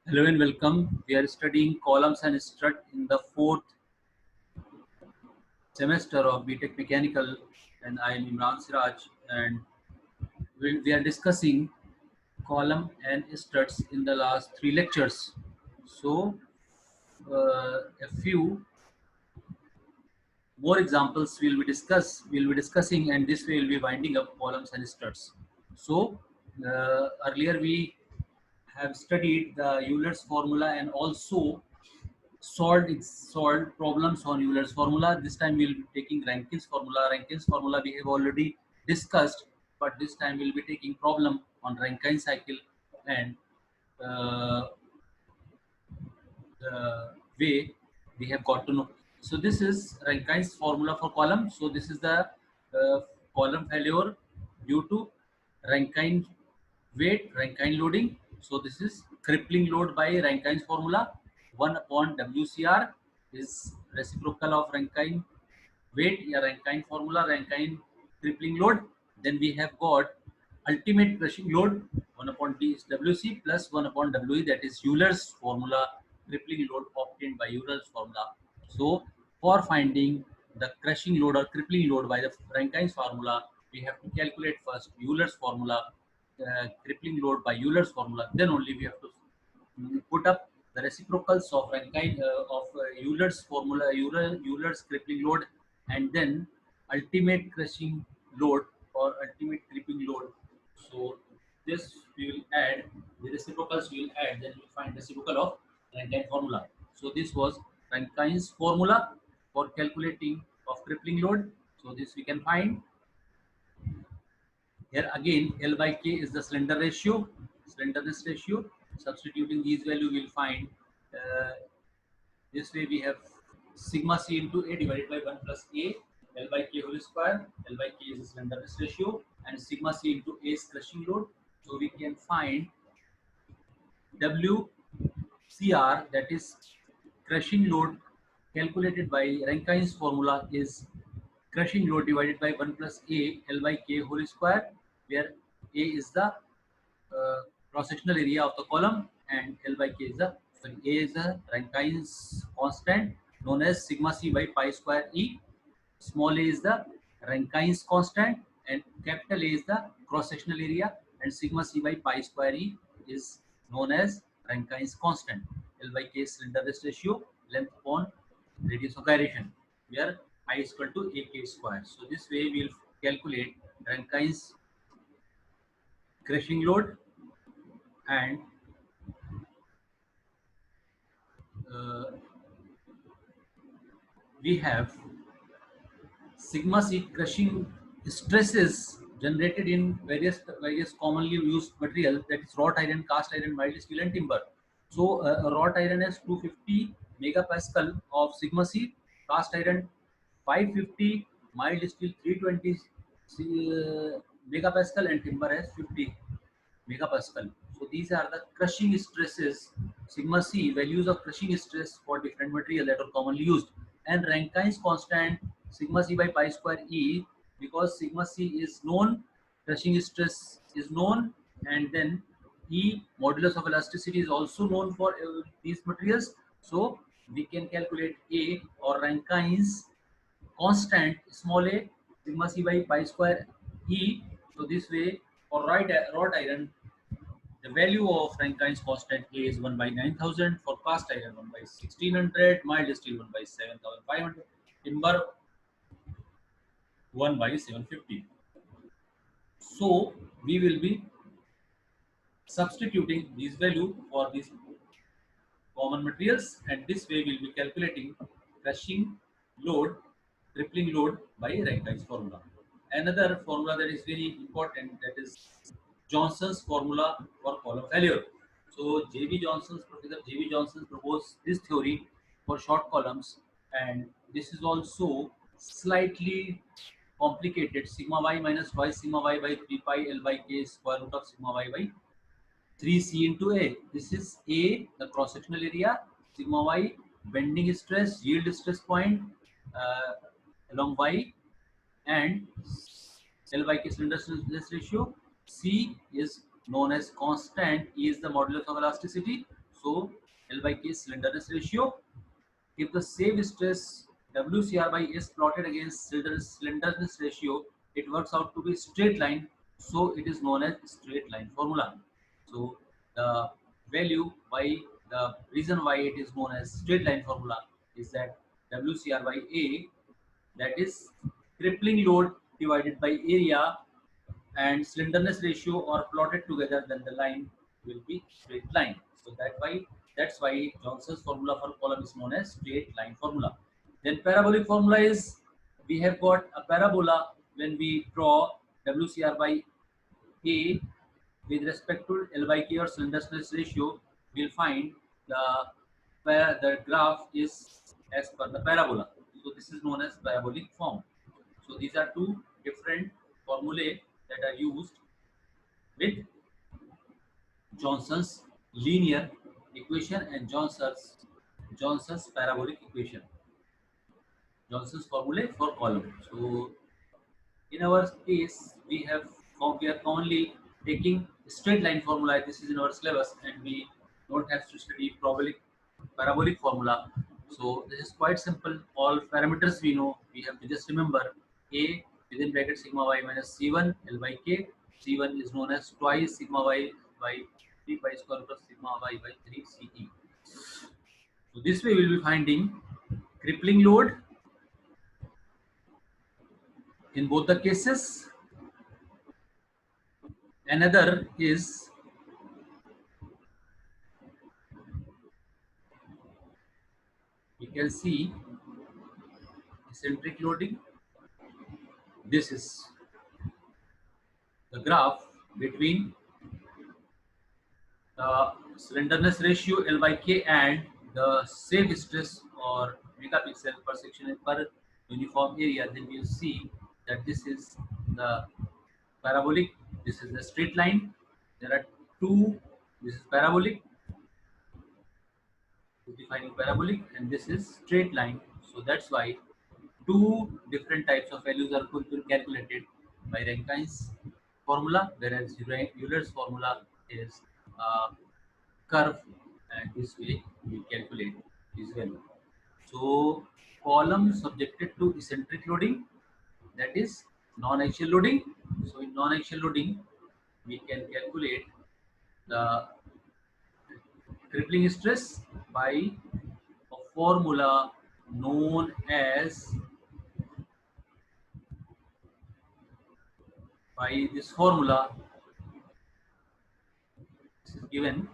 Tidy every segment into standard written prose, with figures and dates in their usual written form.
Hello and welcome. We are studying columns and strut in the fourth semester of BTech Mechanical, and I am Imran Siraj. And we are discussing column and struts in the last three lectures. So, a few more examples we'll be discussing, and this way we'll be winding up columns and struts. So, earlier we have studied the Euler's formula and also solved problems on Euler's formula. This time we'll be taking Rankine's formula. Rankine's formula we have already discussed, but this time we'll be taking problem on Rankine cycle and uh, the way we have got to know. So this is Rankine's formula for column. So this is the column failure due to Rankine weight, Rankine loading. So this is crippling load by Rankine's formula. 1 upon WCR is reciprocal of Rankine weight, या Rankine formula, Rankine crippling load. Then we have got ultimate crushing load 1 upon D is WC plus 1 upon WE, that is Euler's formula, crippling load obtained by Euler's formula. So for finding the crushing load or crippling load by the Rankine's formula, we have to calculate first Euler's formula, crippling load by Euler's formula. Then only we have to put up the reciprocals of Rankine Euler's formula, Euler's crippling load, and then ultimate crushing load or ultimate crippling load. So this we will add, the reciprocals we will add, then we will find reciprocal of Rankine formula. So this was Rankine's formula for calculating of crippling load. So this we can find. Here again, L by K is the slenderness ratio. Substituting these values, we will find this way we have sigma C into A divided by 1 plus A, L by K whole square. L by K is the slenderness ratio, and sigma C into A is crushing load. So we can find WCR, that is crushing load, calculated by Rankine's formula, is crushing load divided by 1 plus A L by K whole square, where A is the cross-sectional area of the column and L by K is the, sorry, A is the Rankine's constant known as sigma C by pi square E. Small a is the Rankine's constant and capital A is the cross-sectional area, and sigma C by pi square E is known as Rankine's constant. L by K is slenderness ratio, length upon radius of gyration, where I is equal to AK square. So this way we will calculate Rankine's crushing load, and uh, we have sigma C crushing stresses generated in various commonly used material, that is wrought iron, cast iron, mild steel, and timber. So wrought iron has 250 megapascal of sigma C, cast iron 550, mild steel 320 megapascal, and timber has 50 megapascal. So these are the crushing stresses, sigma C, values of crushing stress for different material that are commonly used. And Rankine's constant sigma C by pi square E, because sigma C is known, crushing stress is known, and then E, modulus of elasticity, is also known for these materials. So we can calculate A, or Rankine's constant small a, sigma C by pi square E. So this way for wrought iron, the value of Rankine's constant A is 1 by 9000, for cast iron 1 by 1600, mild steel 1 by 7500, timber 1 by 750. So we will be substituting these value for these common materials, and this way we will be calculating crushing load, crippling load by Rankine's formula. Another formula that is very important, that is Johnson's formula for column failure. So Professor J.B. Johnson proposed this theory for short columns, and this is also slightly complicated. Sigma y minus y sigma y by 3 pi L by K square root of sigma y by 3C into A. This is A, the cross-sectional area, sigma y, bending stress, yield stress point along Y, and L by K slenderness ratio. C is known as constant, E is the modulus of elasticity. So L by K is slenderness ratio. If the save stress WCR by S plotted against slenderness ratio, it works out to be straight line. So it is known as straight line formula. So the value why the reason why it is known as straight line formula is that WCR by A, that is crippling load divided by area, and slenderness ratio are plotted together, then the line will be straight line. So that's why Johnson's formula for column is known as straight line formula. Then parabolic formula is, we have got a parabola. When we draw WCR by A with respect to L by K or slenderness ratio, we'll find the graph is as per the parabola. So this is known as parabolic form. So these are two different formulae that are used with Johnson's linear equation and Johnson's parabolic equation. Johnson's formula for column. So in our case, we are only taking straight line formula. This is in our syllabus, and we don't have to study parabolic formula. So this is quite simple. All parameters we know. We have to just remember A within bracket sigma y minus C1 L by K. C1 is known as twice sigma y by 3 pi square plus sigma y by 3 CE. So this way we will be finding crippling load in both the cases. Another is we can see eccentric loading. This is the graph between the slenderness ratio L by K and the save stress or megapixel per section per uniform area. Then you see that this is the parabolic, this is the straight line. There are two, this is parabolic, defining parabolic, and this is straight line. So that's why two different types of values are calculated by Rankine's formula, whereas Euler's formula is curve, and this way we calculate this value. So column subjected to eccentric loading, that is non-axial loading. So in non-axial loading, we can calculate the crippling stress by a formula known as, by this formula, this is given,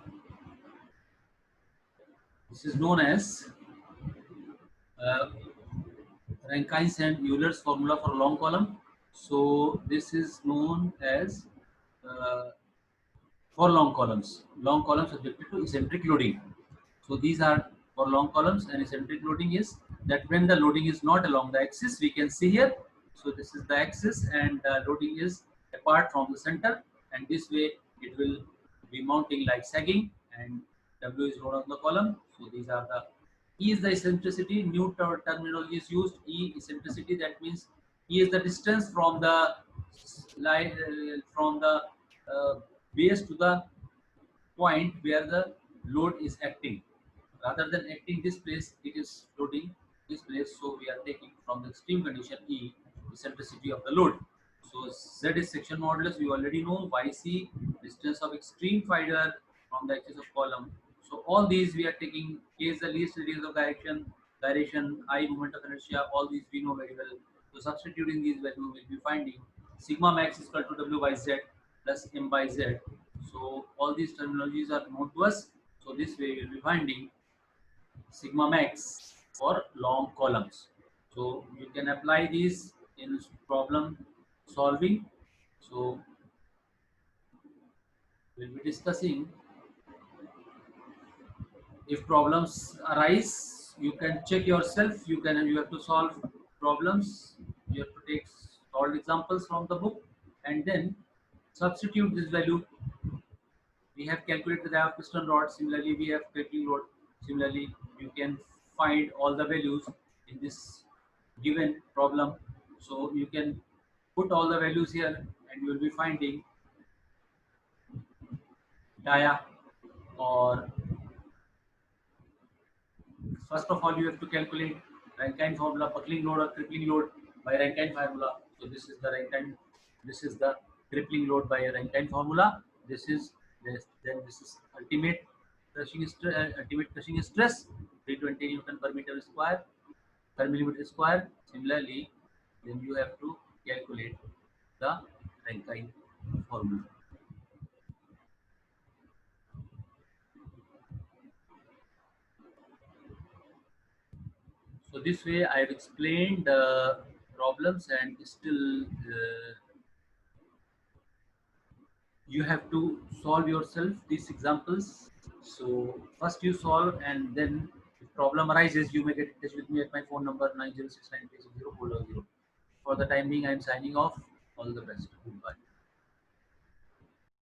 this is known as uh, Rankine's and Euler's formula for long column. So this is known as uh, for long columns subjected to eccentric loading. So these are for long columns, and eccentric loading is that when the loading is not along the axis, we can see here. So this is the axis, and loading is apart from the center, and this way it will be mounting like sagging, and W is load on the column. So these are the E is the eccentricity. New terminology is used. E eccentricity, that means E is the distance from the line from the uh, base to the point where the load is acting. Rather than acting this place, it is floating this place. So we are taking from the extreme condition E, eccentricity of the load. So Z is section modulus. We already know. YC, distance of extreme fiber from the axis of column. So all these we are taking. K is the least radius of direction, I moment of inertia. All these we know very well. So substituting these values, we will be finding sigma max is equal to W by Z plus M by Z. So all these terminologies are known to us. So this way we will be finding sigma max for long columns. So you can apply these in problem solving. So we'll be discussing, if problems arise, you can check yourself. You have to solve problems. You have to take solved examples from the book, and then substitute this value. We have calculated the piston rod. Similarly, we have crippling load. Similarly, you can find all the values in this given problem. So you can put all the values here, and you will be finding dia or First of all, you have to calculate Rankine formula, buckling load or crippling load by Rankine formula. So this is the Rankine, this is the crippling load by Rankine formula. This is this, then this is ultimate crushing stress, 320 Newton per meter square per millimeter square. Similarly, then you have to calculate the Rankine formula. So this way I have explained the problems, and still you have to solve yourself these examples. So first you solve, and then if problem arises, you may get in touch with me at my phone number 9069360. For the time being, I am signing off. All the best. Goodbye.